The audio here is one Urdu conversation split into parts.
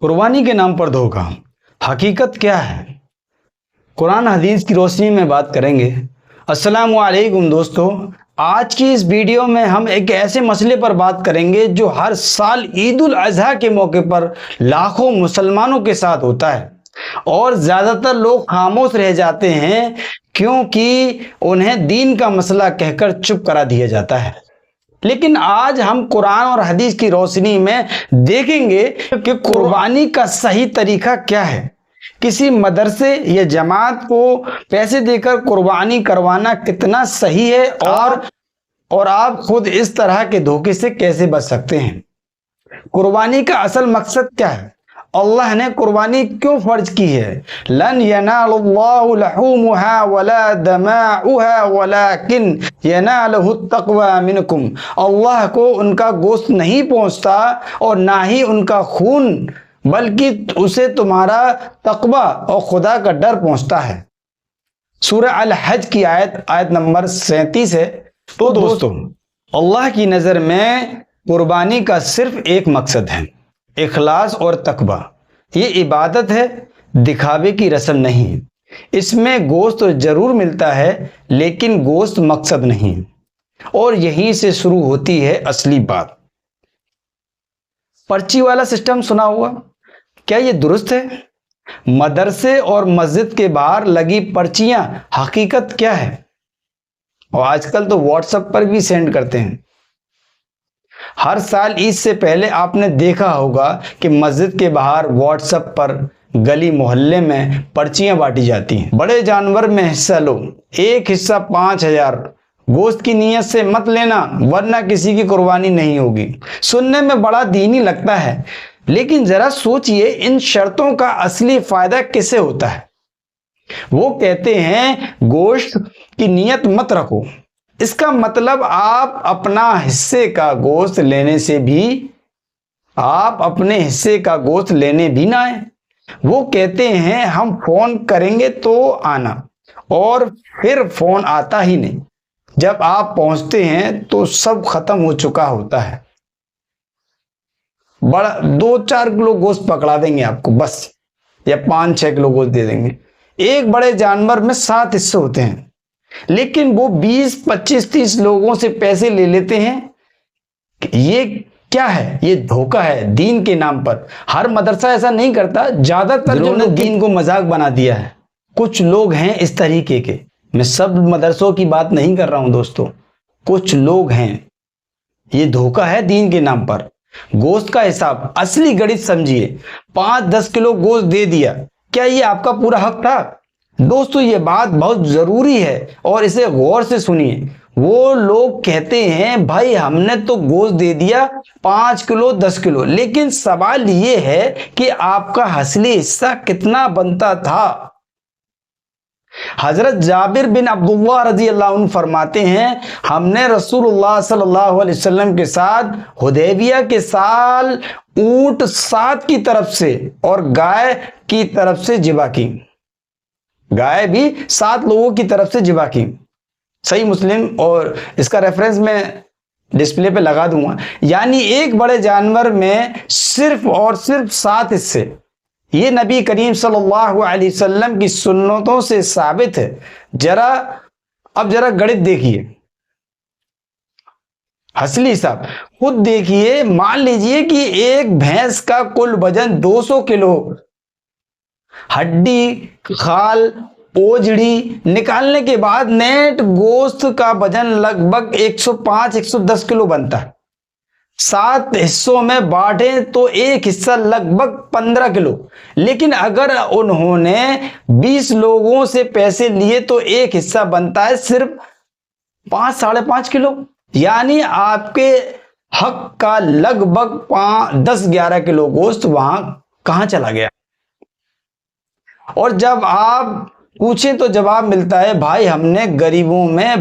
قربانی کے نام پر دھوکہ، حقیقت کیا ہے؟ قرآن حدیث کی روشنی میں بات کریں گے۔ السلام علیکم دوستو، آج کی اس ویڈیو میں ہم ایک ایسے مسئلے پر بات کریں گے جو ہر سال عید الاضحیٰ کے موقع پر لاکھوں مسلمانوں کے ساتھ ہوتا ہے، اور زیادہ تر لوگ خاموش رہ جاتے ہیں کیونکہ انہیں دین کا مسئلہ کہہ کر چپ کرا دیا جاتا ہے۔ لیکن آج ہم قرآن اور حدیث کی روشنی میں دیکھیں گے کہ قربانی کا صحیح طریقہ کیا ہے۔ کسی مدرسے یا جماعت کو پیسے دے کر قربانی کروانا کتنا صحیح ہے، اور آپ خود اس طرح کے دھوکے سے کیسے بچ سکتے ہیں۔ قربانی کا اصل مقصد کیا ہے؟ اللہ نے قربانی کیوں فرض کی ہے؟ لن ینال اللہ لحومها ولا دماؤها ولكن ینالہ التقوی منکم۔ اللہ کو ان کا گوشت نہیں پہنچتا اور نہ ہی ان کا خون، بلکہ اسے تمہارا تقوی اور خدا کا ڈر پہنچتا ہے۔ سورہ الحج کی آیت نمبر 37 ہے۔ تو دوستو، اللہ کی نظر میں قربانی کا صرف ایک مقصد ہے، اخلاص اور تقوی۔ یہ عبادت ہے، دکھاوے کی رسم نہیں۔ اس میں گوشت ضرور ملتا ہے لیکن گوشت مقصد نہیں، اور یہیں سے شروع ہوتی ہے اصلی بات۔ پرچی والا سسٹم سنا ہوا، کیا یہ درست ہے؟ مدرسے اور مسجد کے باہر لگی پرچیاں حقیقت کیا ہے؟ اور آج کل تو واٹس ایپ پر بھی سینڈ کرتے ہیں۔ ہر سال عید سے پہلے آپ نے دیکھا ہوگا کہ مسجد کے باہر واٹس ایپ پر گلی محلے میں پرچیاں بانٹی جاتی ہیں۔ بڑے جانور میں حصہ لو، ایک حصہ 5000۔ گوشت کی نیت سے مت لینا ورنہ کسی کی قربانی نہیں ہوگی۔ سننے میں بڑا دینی لگتا ہے، لیکن ذرا سوچئے ان شرطوں کا اصلی فائدہ کسے ہوتا ہے؟ وہ کہتے ہیں گوشت کی نیت مت رکھو، اس کا مطلب آپ اپنے حصے کا گوشت لینے بھی نہ آئیں۔ وہ کہتے ہیں ہم فون کریں گے تو آنا، اور پھر فون آتا ہی نہیں۔ جب آپ پہنچتے ہیں تو سب ختم ہو چکا ہوتا ہے۔ بڑا 2-4 کلو گوشت پکڑا دیں گے آپ کو بس، یا 5-6 کلو گوشت دے دیں گے۔ ایک بڑے جانور میں 7 حصے ہوتے ہیں، لیکن وہ 20, 25, 30 لوگوں سے پیسے لے لیتے ہیں۔ یہ کیا ہے؟ یہ دھوکہ ہے دین کے نام پر۔ ہر مدرسہ ایسا نہیں کرتا، زیادہ تر جو نے دین کو مذاق بنا دیا ہے۔ کچھ لوگ ہیں اس طریقے کے، میں سب مدرسوں کی بات نہیں کر رہا ہوں دوستو، کچھ لوگ ہیں۔ یہ دھوکہ ہے دین کے نام پر۔ گوشت کا حساب، اصلی گڑت سمجھیے۔ 5-10 کلو گوشت دے دیا، کیا یہ آپ کا پورا حق تھا؟ دوستو یہ بات بہت ضروری ہے اور اسے غور سے سنیے۔ وہ لوگ کہتے ہیں بھائی ہم نے تو گوشت دے دیا 5 کلو 10 کلو، لیکن سوال یہ ہے کہ آپ کا اصلی حصہ کتنا بنتا تھا؟ حضرت جابر بن عبداللہ رضی اللہ عنہ فرماتے ہیں ہم نے رسول اللہ صلی اللہ علیہ وسلم کے ساتھ حدیبیہ کے سال اونٹ 7 کی طرف سے اور گائے کی طرف سے ذبح کی۔ گائے بھی 7 لوگوں کی طرف سے ذبح کی۔ صحیح مسلم، اور اس کا ریفرنس میں ڈسپلے پہ لگا دوں گا۔ یعنی ایک بڑے جانور میں صرف اور صرف 7 حصے۔ یہ نبی کریم صلی اللہ علیہ وسلم کی سنتوں سے ثابت ہے۔ اب ذرا گڑت دیکھیے، اصلی حساب خود دیکھیے۔ مان لیجئے کہ ایک بھینس کا کل وزن 200 کلو، ہڈی خال اوجڑی نکالنے کے بعد نیٹ گوشت کا وزن لگ بھگ 105-110 کلو بنتا ہے۔ 7 حصوں میں بانٹیں تو ایک حصہ لگ بھگ 15 کلو، لیکن اگر انہوں نے 20 لوگوں سے پیسے لیے تو ایک حصہ بنتا ہے صرف 5-5.5 کلو۔ یعنی آپ کے حق کا لگ بھگ 10-11 کلو گوشت وہاں کہاں چلا گیا؟ اور جب آپ پوچھیں تو جواب ملتا ہے بھائی ہم نے غریبوں میں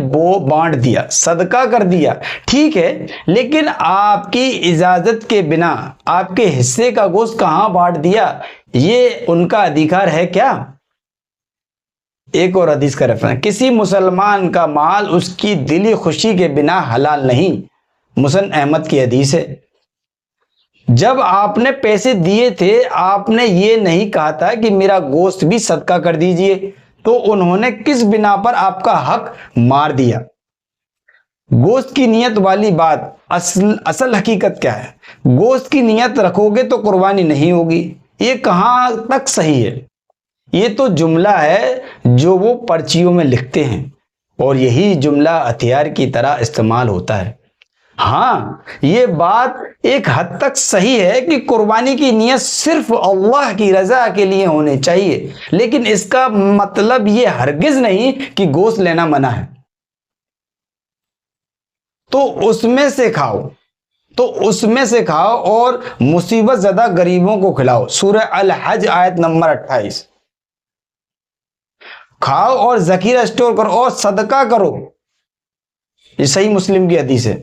بانٹ دیا، صدقہ کر دیا۔ ٹھیک ہے، لیکن آپ کی اجازت کے بنا آپ کے حصے کا گوشت کہاں بانٹ دیا؟ یہ ان کا ادھیکار ہے کیا؟ ایک اور حدیث کا ریفرنس، کسی مسلمان کا مال اس کی دلی خوشی کے بنا حلال نہیں۔ مسند احمد کی حدیث ہے۔ جب آپ نے پیسے دیے تھے آپ نے یہ نہیں کہا تھا کہ میرا گوشت بھی صدقہ کر دیجئے، تو انہوں نے کس بنا پر آپ کا حق مار دیا؟ گوشت کی نیت والی بات، اصل حقیقت کیا ہے؟ گوشت کی نیت رکھو گے تو قربانی نہیں ہوگی، یہ کہاں تک صحیح ہے؟ یہ تو جملہ ہے جو وہ پرچیوں میں لکھتے ہیں، اور یہی جملہ ہتھیار کی طرح استعمال ہوتا ہے۔ ہاں، یہ بات ایک حد تک صحیح ہے کہ قربانی کی نیت صرف اللہ کی رضا کے لیے ہونی چاہیے، لیکن اس کا مطلب یہ ہرگز نہیں کہ گوشت لینا منع ہے، تو اس میں سے کھاؤ اور مصیبت زدہ غریبوں کو کھلاؤ۔ سورہ الحج آیت نمبر 28۔ کھاؤ اور ذخیرہ اسٹور کرو اور صدقہ کرو، یہ صحیح مسلم کی حدیث ہے۔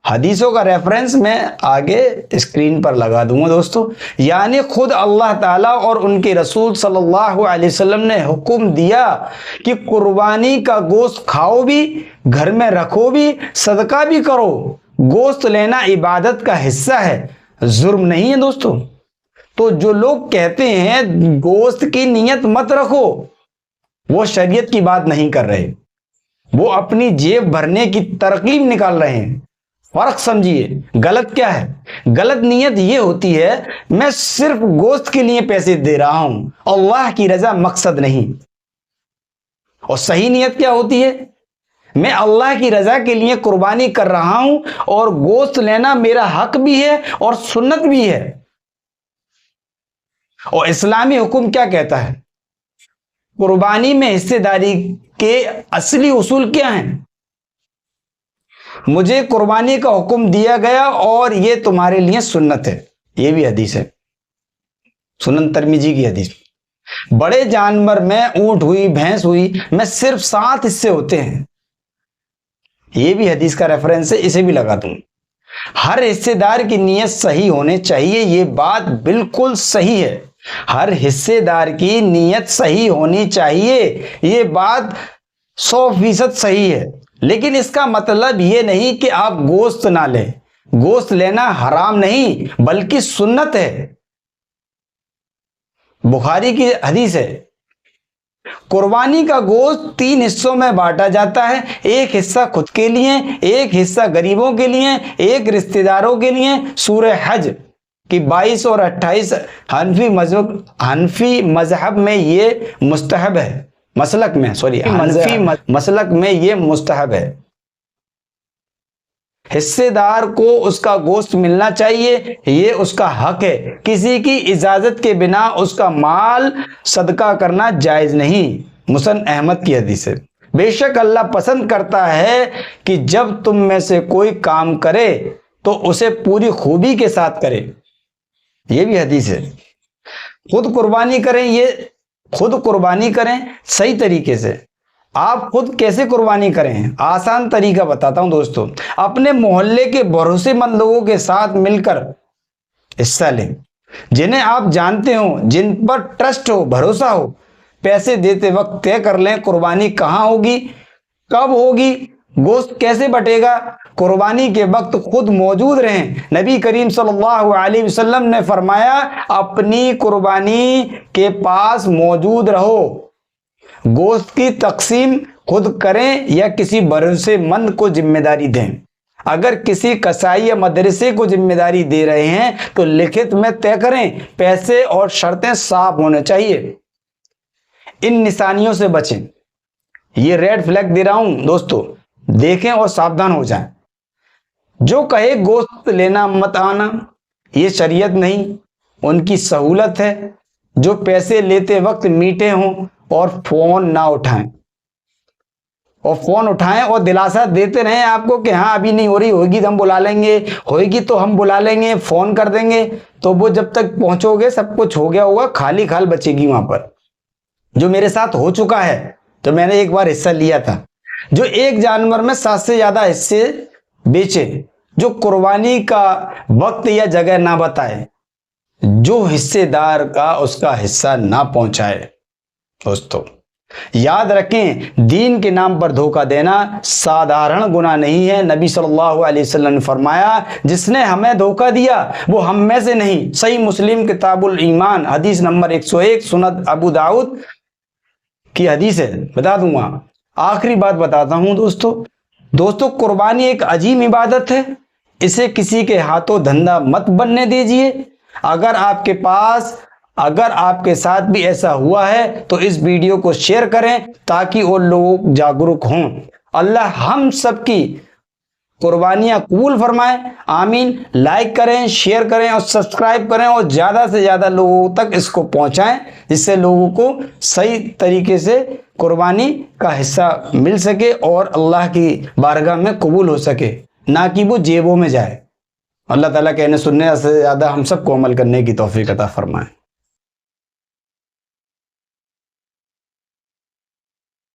حدیثوں کا ریفرنس میں آگے اسکرین پر لگا دوں گا دوستو۔ یعنی خود اللہ تعالیٰ اور ان کے رسول صلی اللہ علیہ وسلم نے حکم دیا کہ قربانی کا گوشت کھاؤ بھی، گھر میں رکھو بھی، صدقہ بھی کرو۔ گوشت لینا عبادت کا حصہ ہے، جرم نہیں ہے دوستو۔ تو جو لوگ کہتے ہیں گوشت کی نیت مت رکھو، وہ شریعت کی بات نہیں کر رہے، وہ اپنی جیب بھرنے کی ترکیب نکال رہے ہیں۔ فرق سمجھیے، غلط کیا ہے؟ غلط نیت یہ ہوتی ہے میں صرف گوشت کے لیے پیسے دے رہا ہوں، اللہ کی رضا مقصد نہیں۔ اور صحیح نیت کیا ہوتی ہے؟ میں اللہ کی رضا کے لیے قربانی کر رہا ہوں اور گوشت لینا میرا حق بھی ہے اور سنت بھی ہے۔ اور اسلامی حکم کیا کہتا ہے؟ قربانی میں حصے داری کے اصلی اصول کیا ہیں؟ مجھے قربانی کا حکم دیا گیا اور یہ تمہارے لیے سنت ہے، یہ بھی حدیث ہے، سنن ترمذی کی حدیث۔ بڑے جانور میں اونٹ ہوئی، بھینس ہوئی، میں صرف 7 حصے ہوتے ہیں، یہ بھی حدیث کا ریفرنس ہے، اسے بھی لگا دوں۔ ہر حصے دار کی نیت صحیح ہونے چاہیے، یہ بات بالکل صحیح ہے، ہر حصے دار کی نیت صحیح ہونی چاہیے، یہ بات 100% صحیح ہے، لیکن اس کا مطلب یہ نہیں کہ آپ گوشت نہ لیں۔ گوشت لینا حرام نہیں بلکہ سنت ہے، بخاری کی حدیث ہے۔ قربانی کا گوشت 3 حصوں میں بانٹا جاتا ہے، ایک حصہ خود کے لیے، ایک حصہ غریبوں کے لیے، ایک رشتہ داروں کے لیے۔ سورہ حج کی 22 اور 28 حنفی مذہب میں یہ مستحب ہے، مسلک میں یہ مستحب ہے۔ حصے دار کو اس کا گوشت ملنا چاہیے، یہ اس کا حق ہے، کسی کی اجازت کے بنا اس کا مال صدقہ کرنا جائز نہیں، مسند احمد کی حدیث ہے۔ بے شک اللہ پسند کرتا ہے کہ جب تم میں سے کوئی کام کرے تو اسے پوری خوبی کے ساتھ کرے، یہ بھی حدیث ہے۔ خود قربانی کریں صحیح طریقے سے۔ آپ خود کیسے قربانی کریں؟ آسان طریقہ بتاتا ہوں دوستو۔ اپنے محلے کے بھروسے مند لوگوں کے ساتھ مل کر حصہ لیں، جنہیں آپ جانتے ہو، جن پر ٹرسٹ ہو، بھروسہ ہو۔ پیسے دیتے وقت طے کر لیں قربانی کہاں ہوگی، کب ہوگی، گوشت کیسے بٹے گا۔ قربانی کے وقت خود موجود رہیں۔ نبی کریم صلی اللہ علیہ وسلم نے فرمایا اپنی قربانی کے پاس موجود رہو۔ گوشت کی تقسیم خود کریں یا کسی بھروسے مند کو ذمہ داری دیں۔ اگر کسی قصائی یا مدرسے کو ذمہ داری دے رہے ہیں تو لکھت میں طے کریں، پیسے اور شرطیں صاف ہونے چاہیے۔ ان نشانیوں سے بچیں، یہ ریڈ فلیگ دے رہا ہوں دوستو، دیکھیں اور ساودھان ہو جائیں۔ جو کہے گوشت لینا مت آنا، یہ شریعت نہیں، ان کی سہولت ہے۔ جو پیسے لیتے وقت میٹھے ہوں اور فون نہ اٹھائیں، اور دلاسا دیتے رہیں آپ کو کہ ہاں ابھی نہیں ہو رہی، ہوگی تو ہم بلا لیں گے، ہوگی تو ہم بلا لیں گے، فون کر دیں گے، تو وہ جب تک پہنچو گے سب کچھ ہو گیا ہوگا، خالی کھال بچے گی وہاں پر۔ جو میرے ساتھ ہو چکا ہے، تو میں نے ایک بار حصہ لیا تھا، جو ایک جانور میں 7 سے زیادہ حصے بیچے، جو قربانی کا وقت یا جگہ نہ بتائے، جو حصے دار کا اس کا حصہ نہ پہنچائے۔ دوستو یاد رکھیں دین کے نام پر دھوکہ دینا سادھارن گناہ نہیں ہے۔ نبی صلی اللہ علیہ وسلم نے فرمایا جس نے ہمیں دھوکہ دیا وہ ہم میں سے نہیں۔ صحیح مسلم کتاب الایمان حدیث نمبر 101، سنن ابو داؤد کی حدیث ہے، بتا دوں گا۔ آخری بات بتاتا ہوں دوستو قربانی ایک عظیم عبادت ہے، اسے کسی کے ہاتھوں دھندا مت بننے دیجئے۔ اگر آپ کے ساتھ بھی ایسا ہوا ہے تو اس ویڈیو کو شیئر کریں تاکہ اور لوگ جاگرک ہوں۔ اللہ ہم سب کی قربانیاں قبول فرمائے، آمین۔ لائک کریں، شیئر کریں اور سبسکرائب کریں اور زیادہ سے زیادہ لوگوں تک اس کو پہنچائیں، جس سے لوگوں کو صحیح طریقے سے قربانی کا حصہ مل سکے اور اللہ کی بارگاہ میں قبول ہو سکے، نہ کہ وہ جیبوں میں جائے۔ اللہ تعالیٰ کہنے سننے سے زیادہ ہم سب کو عمل کرنے کی توفیق عطا فرمائے۔